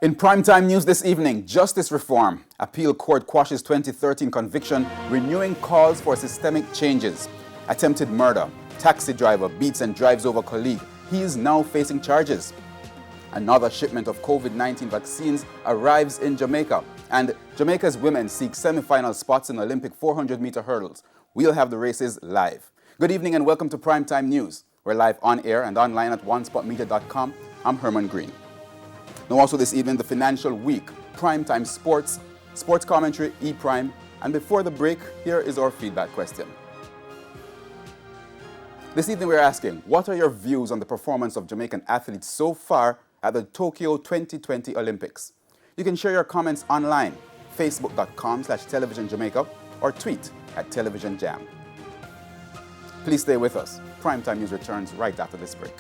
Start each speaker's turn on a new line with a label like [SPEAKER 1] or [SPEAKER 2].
[SPEAKER 1] In primetime news this evening, justice reform. Appeal court quashes 2013 conviction, renewing calls for systemic changes. Attempted murder. Taxi driver beats and drives over colleague. He is now facing charges. Another shipment of COVID-19 vaccines arrives in Jamaica. And Jamaica's women seek semi-final spots in Olympic 400-meter hurdles. We'll have the races live. Good evening and welcome to Primetime News. We're live on air and online at onespotmedia.com. I'm Herman Green. Now also this evening, the Financial Week, Primetime Sports, Sports Commentary, E-Prime. And before the break, here is our feedback question. This evening we're asking, what are your views on the performance of Jamaican athletes so far at the Tokyo 2020 Olympics? You can share your comments online, facebook.com/televisionjamaica or tweet at televisionjam. Please stay with us. Primetime News returns right after this break.